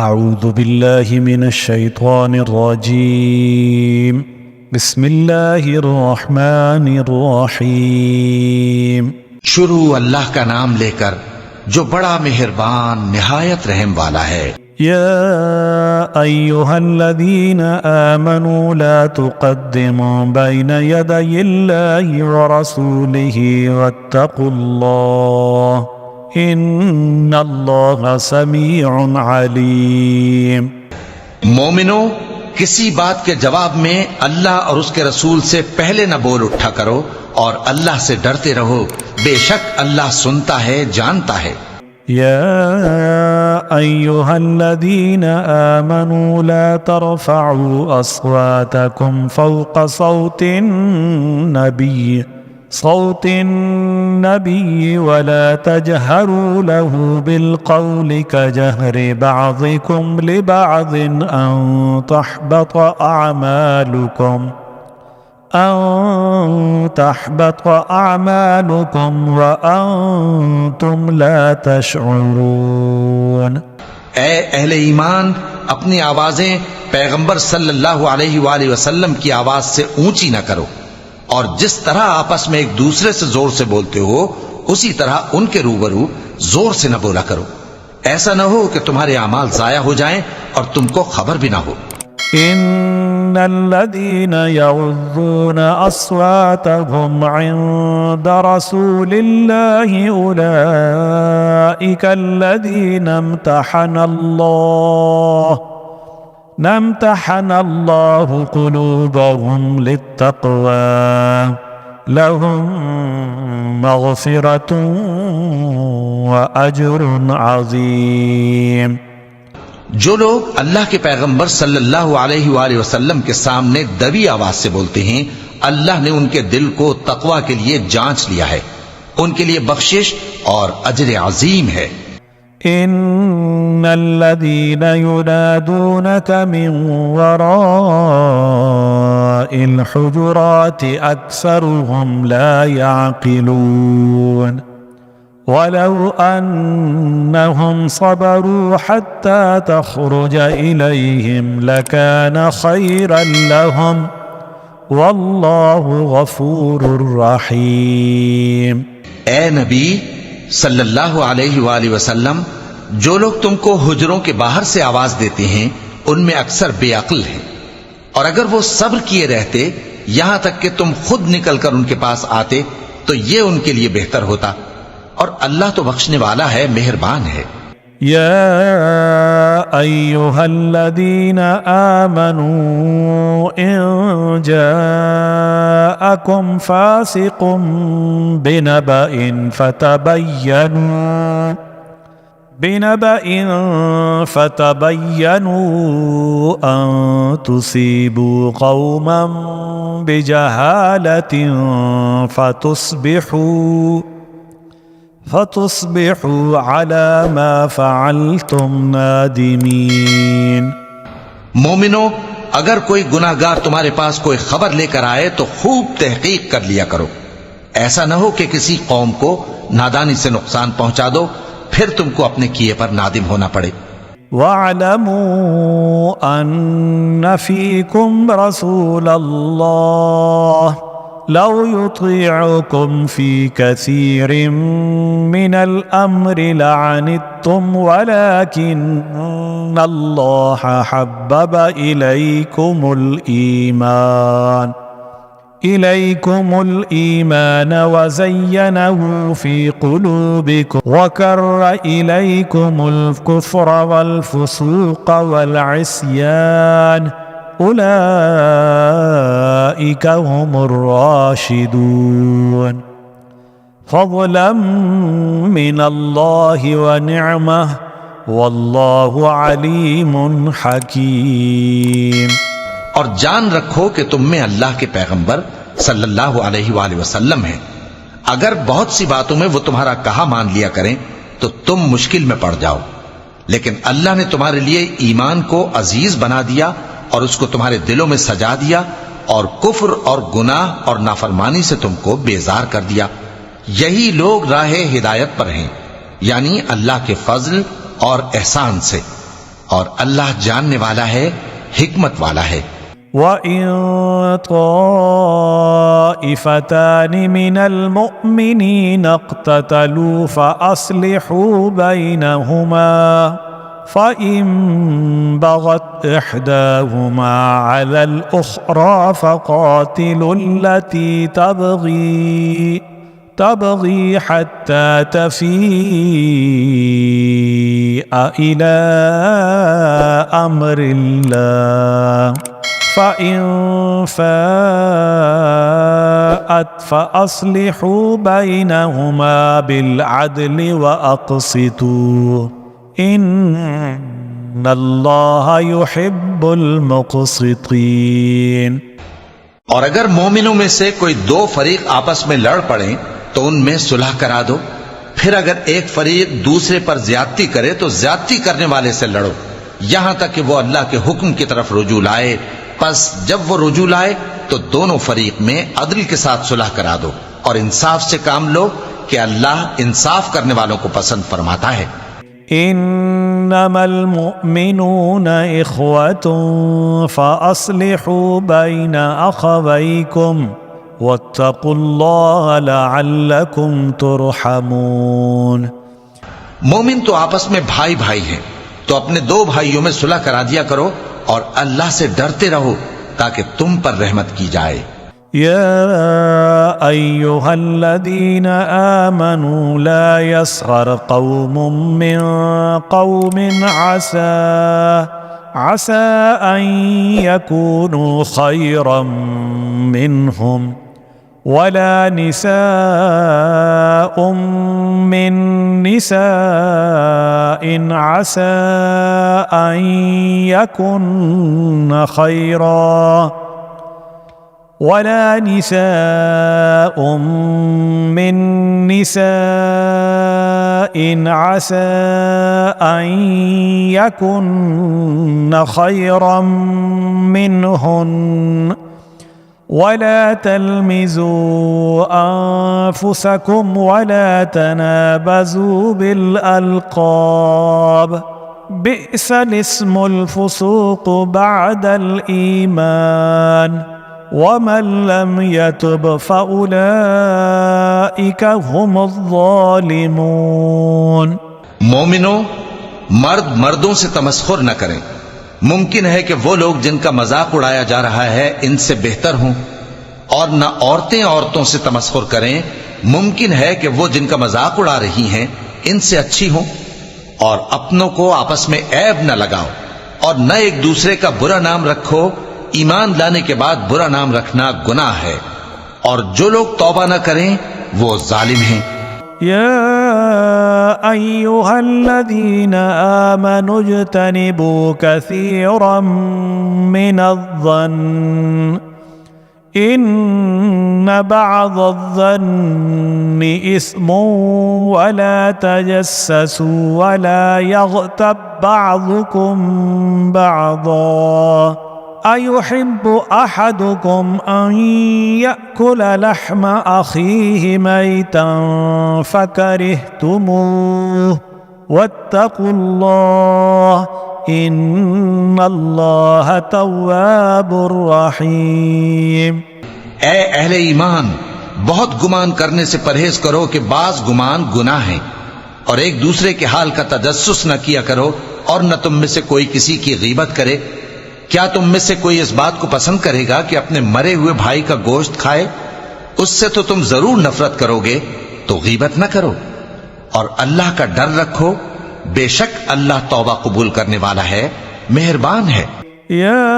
أعوذ بالله من الشيطان الرجيم بسم الله الرحمن الرحيم شروع اللہ کا نام لے کر جو بڑا مہربان نہایت رحم والا ہے۔ يا أيها الذين آمنوا لا تقدموا بين يدي الله ورسوله واتقوا الله إن الله سميع عليم۔ مومنو، کسی بات کے جواب میں اللہ اور اس کے رسول سے پہلے نہ بول اٹھا کرو اور اللہ سے ڈرتے رہو، بے شک اللہ سنتا ہے، جانتا ہے۔ يا أيها الذين آمنوا لا ترفعوا أصواتكم فوق صوت النبي ولا تجهروا له بالقول كجهر بعضكم لبعض أن تحبط أعمالكم وأنتم لا تشعرون۔ اے اہل ایمان، اپنی آوازیں پیغمبر صلی اللہ علیہ وآلہ وسلم کی آواز سے اونچی نہ کرو، اور جس طرح آپس میں ایک دوسرے سے زور سے بولتے ہو اسی طرح ان کے روبرو زور سے نہ بولا کرو، ایسا نہ ہو کہ تمہارے اعمال ضائع ہو جائیں اور تم کو خبر بھی نہ ہو۔ إن الذين يغضون أصواتهم عند رسول الله أولئك الذين امتحن الله قلوبهم للتقوى لهم مغفرة وأجر عظيم۔ جو لوگ اللہ کے پیغمبر صلی اللہ علیہ وآلہ وسلم کے سامنے دبی آواز سے بولتے ہیں، اللہ نے ان کے دل کو تقوی کے لیے جانچ لیا ہے، ان کے لیے بخشش اور اجر عظیم ہے۔ ان الذين ينادونك من وراء الحجرات اكثرهم لا يعقلون ولو أنهم صبروا حتى تخرج إليهم لكان خيرا لهم والله غفور رحيم۔ اے نبی صلی اللہ علیہ وآلہ وسلم، جو لوگ تم کو حجروں کے باہر سے آواز دیتے ہیں ان میں اکثر بے عقل ہیں، اور اگر وہ صبر کیے رہتے یہاں تک کہ تم خود نکل کر ان کے پاس آتے تو یہ ان کے لیے بہتر ہوتا، اور اللہ تو بخشنے والا ہے، مہربان ہے۔ يا أيها الذين آمنوا إن جاءكم فاسق بنبأ فتبينوا أن تصيبوا قوما بجهالة فتصبحوا على ما فعلتم نادمين۔ مومنو، اگر کوئی گناہگار تمہارے پاس کوئی خبر لے کر آئے تو خوب تحقیق کر لیا کرو، ایسا نہ ہو کہ کسی قوم کو نادانی سے نقصان پہنچا دو پھر تم کو اپنے کیے پر نادم ہونا پڑے۔ وَاعْلَمُوا أَنَّ فِيكُمْ رَسُولَ اللَّهِ لو يطيعكم في كثير من الأمر لعنتم ولكن الله حبب إليكم الإيمان وزينه في قلوبكم وكر إليكم الكفر والفسوق والعصيان أولئك هم الراشدون فضلا من الله ونعمة والله عليم حكيم۔ اور جان رکھو کہ تم میں اللہ کے پیغمبر صلی اللہ علیہ وآلہ وسلم ہیں، اگر بہت سی باتوں میں وہ تمہارا کہا مان لیا کریں تو تم مشکل میں پڑ جاؤ، لیکن اللہ نے تمہارے لیے ایمان کو عزیز بنا دیا اور اس کو تمہارے دلوں میں سجا دیا، اور کفر اور گناہ اور نافرمانی سے تم کو بیزار کر دیا۔ یہی لوگ راہ ہدایت پر ہیں، یعنی اللہ کے فضل اور احسان سے، اور اللہ جاننے والا ہے، حکمت والا ہے۔ وَإِن طَائِفَتَانِ مِنَ الْمُؤْمِنِينَ اقْتَتَلُوا فَأَصْلِحُوا بَيْنَهُمَا فَإِن بَغَتْ إِحْدَاهُمَا عَلَى الْأُخْرَى فَقَاتِلُوا الَّتِي تبغي حتى تفيء إلى أمر الله فإن فاءت فأصلحوا بينهما بالعدل وأقسطوا إن الله يحب المقسطين۔ اور اگر مومنوں میں سے کوئی دو فریق آپس میں لڑ پڑیں تو ان میں صلح کرا دو، پھر اگر ایک فریق دوسرے پر زیادتی کرے تو زیادتی کرنے والے سے لڑو یہاں تک کہ وہ اللہ کے حکم کی طرف رجوع لائے۔ پس جب وہ رجوع لائے تو دونوں فریق میں عدل کے ساتھ صلح کرا دو اور انصاف سے کام لو کہ اللہ انصاف کرنے والوں کو پسند فرماتا ہے۔ انما المؤمنون اخوة فاصلحوا بين اخويكم واتقوا الله لعلكم ترحمون۔ مومن تو آپس میں بھائی بھائی ہیں، تو اپنے دو بھائیوں میں صلح کرا دیا کرو اور اللہ سے ڈرتے رہو تاکہ تم پر رحمت کی جائے۔ يا أيها الذين آمنوا لا يسخر قوم من قوم عسى أن يكونوا خيرا منهم ولا نساء من نساء عسى أن يكن خيرا ولا نساء من نساء عسى أن يكن خيرا منهن ولا تلمزوا أنفسكم ولا تنابزوا بالألقاب بئس الاسم الفسوق بعد الإيمان ومن لم يتب فأولئك هم الظالمون۔ مومنوں، مرد مردوں سے تمسخر نہ کریں۔ ممکن ہے کہ وہ لوگ جن کا مذاق اڑایا جا رہا ہے ان سے بہتر ہوں، اور نہ عورتیں عورتوں سے تمسخر کریں۔ ممکن ہے کہ وہ جن کا مذاق اڑا رہی ہیں ان سے اچھی ہوں، اور اپنوں کو آپس میں عیب نہ لگاؤ اور نہ ایک دوسرے کا برا نام رکھو۔ ایمان لانے کے بعد برا نام رکھنا گناہ ہے، اور جو لوگ توبہ نہ کریں وہ ظالم ہیں۔ يا أيها الذين آمنوا اجتنبوا كثيرا من الظن إن بعض الظن إثم ولا تجسسوا ولا يغتب بعضكم بعضا أيحب أحدكم أن يأكل لحم أخيه ميتا فكرهتموه واتقوا الله إن الله تواب رحيم۔ اے اہل ایمان، بہت گمان کرنے سے پرہیز کرو کہ بعض گمان گناہ ہیں، اور ایک دوسرے کے حال کا تجسس نہ کیا کرو، اور نہ تم میں سے کوئی کسی کی غیبت کرے۔ کیا تم میں سے کوئی اس بات کو پسند کرے گا کہ اپنے مرے ہوئے بھائی کا گوشت کھائے؟ اس سے تو تم ضرور نفرت کرو گے، تو غیبت نہ کرو، اور اللہ کا ڈر رکھو، بے شک اللہ توبہ قبول کرنے والا ہے، مہربان ہے۔ يا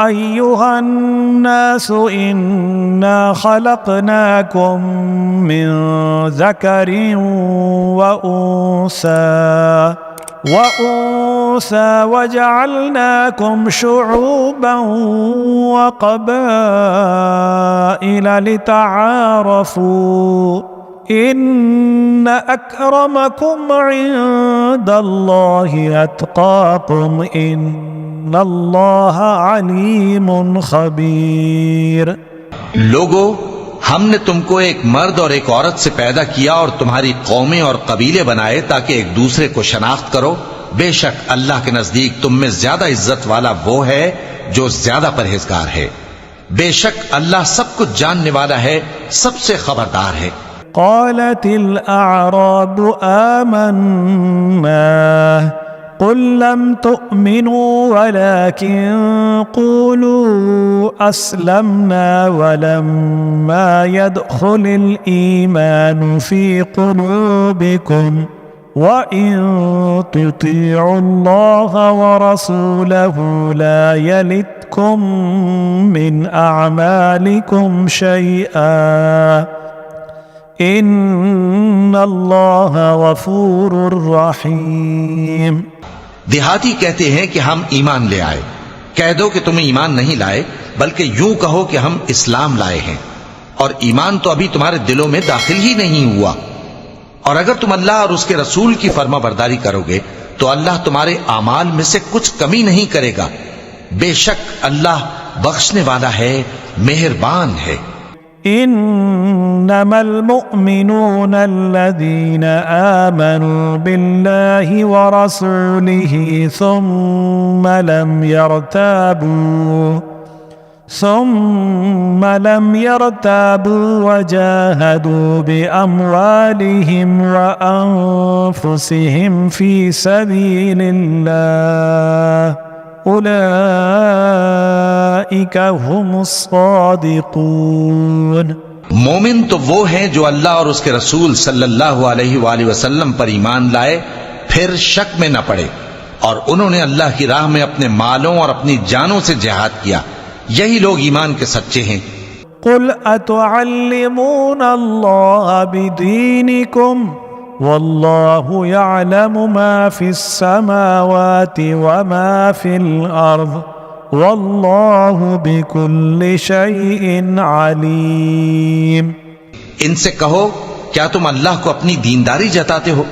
أيها الناس إنا خلقناكم من ذكر وأنثى وجعلناكم شعوبا وقبائل لتعارفوا إن أكرمكم عند الله أتقاكم إن الله عليم خبير۔ لوگو، ہم نے تم کو ایک مرد اور ایک عورت سے پیدا کیا اور تمہاری قومیں اور قبیلے بنائے تاکہ ایک دوسرے کو شناخت کرو۔ بے شک اللہ کے نزدیک تم میں زیادہ عزت والا وہ ہے جو زیادہ پرہیزگار ہے. بے شک اللہ سب کچھ جاننے والا ہے، سب سے خبردار ہے. قالت الأعراب آمنا قل لم تؤمنوا ولكن قولوا أسلمنا ولما يدخل الإيمان في قلوبكم وإن تطيعوا الله ورسوله لا يلتكم من أعمالكم شيئا ان اللہ غفور رحیم. دیہاتی کہتے ہیں کہ ہم ایمان لے آئے. کہہ دو کہ تم ایمان نہیں لائے بلکہ یوں کہو کہ ہم اسلام لائے ہیں، اور ایمان تو ابھی تمہارے دلوں میں داخل ہی نہیں ہوا. اور اگر تم اللہ اور اس کے رسول کی فرما برداری کرو گے تو اللہ تمہارے اعمال میں سے کچھ کمی نہیں کرے گا. بے شک اللہ بخشنے والا ہے، مہربان ہے. انما المؤمنون الذين آمنوا بالله ورسوله ثم لم يرتابوا وجاهدوا بأموالهم وأنفسهم في سبيل الله اولئک هم الصادقون. مومن تو وہ ہیں جو اللہ اور اس کے رسول صلی اللہ علیہ وآلہ وسلم پر ایمان لائے پھر شک میں نہ پڑے، اور انہوں نے اللہ کی راہ میں اپنے مالوں اور اپنی جانوں سے جہاد کیا. یہی لوگ ایمان کے سچے ہیں. قل اتعلمون اللہ بدینکم واللہ یعلم ما فی السماوات وما فی الارض واللہ بکل شیء علیم. ان سے کہو کیا تم اللہ کو اپنی دینداری جتاتے ہو؟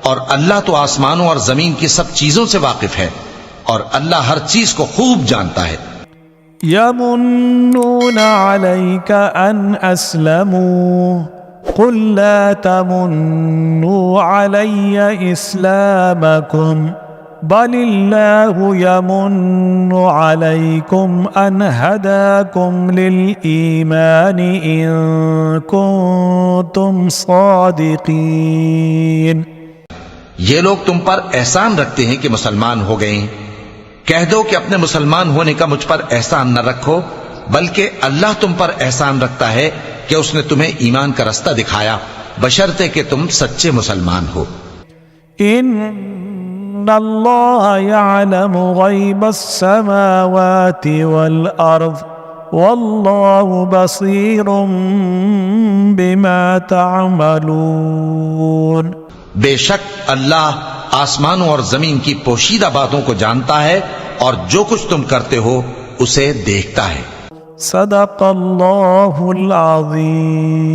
اور اللہ تو آسمانوں اور زمین کی سب چیزوں سے واقف ہے، اور اللہ ہر چیز کو خوب جانتا ہے. یمنون علیک ان اسلموا قل لا تمنوا علی اسلامکم بل اللہ یمن علیکم ان ہداکم للایمان ان کنتم صادقین. یہ لوگ تم پر احسان رکھتے ہیں کہ مسلمان ہو گئے ہیں. کہہ دو کہ اپنے مسلمان ہونے کا مجھ پر احسان نہ رکھو، بلکہ اللہ تم پر احسان رکھتا ہے کہ اس نے تمہیں ایمان کا رستہ دکھایا، بشرطے کہ تم سچے مسلمان ہو. ان اللہ یعلم غیب السماوات والارض واللہ بصیر بما تعملون. بے شک اللہ آسمانوں اور زمین کی پوشیدہ باتوں کو جانتا ہے، اور جو کچھ تم کرتے ہو اسے دیکھتا ہے. صدق اللہ العظیم.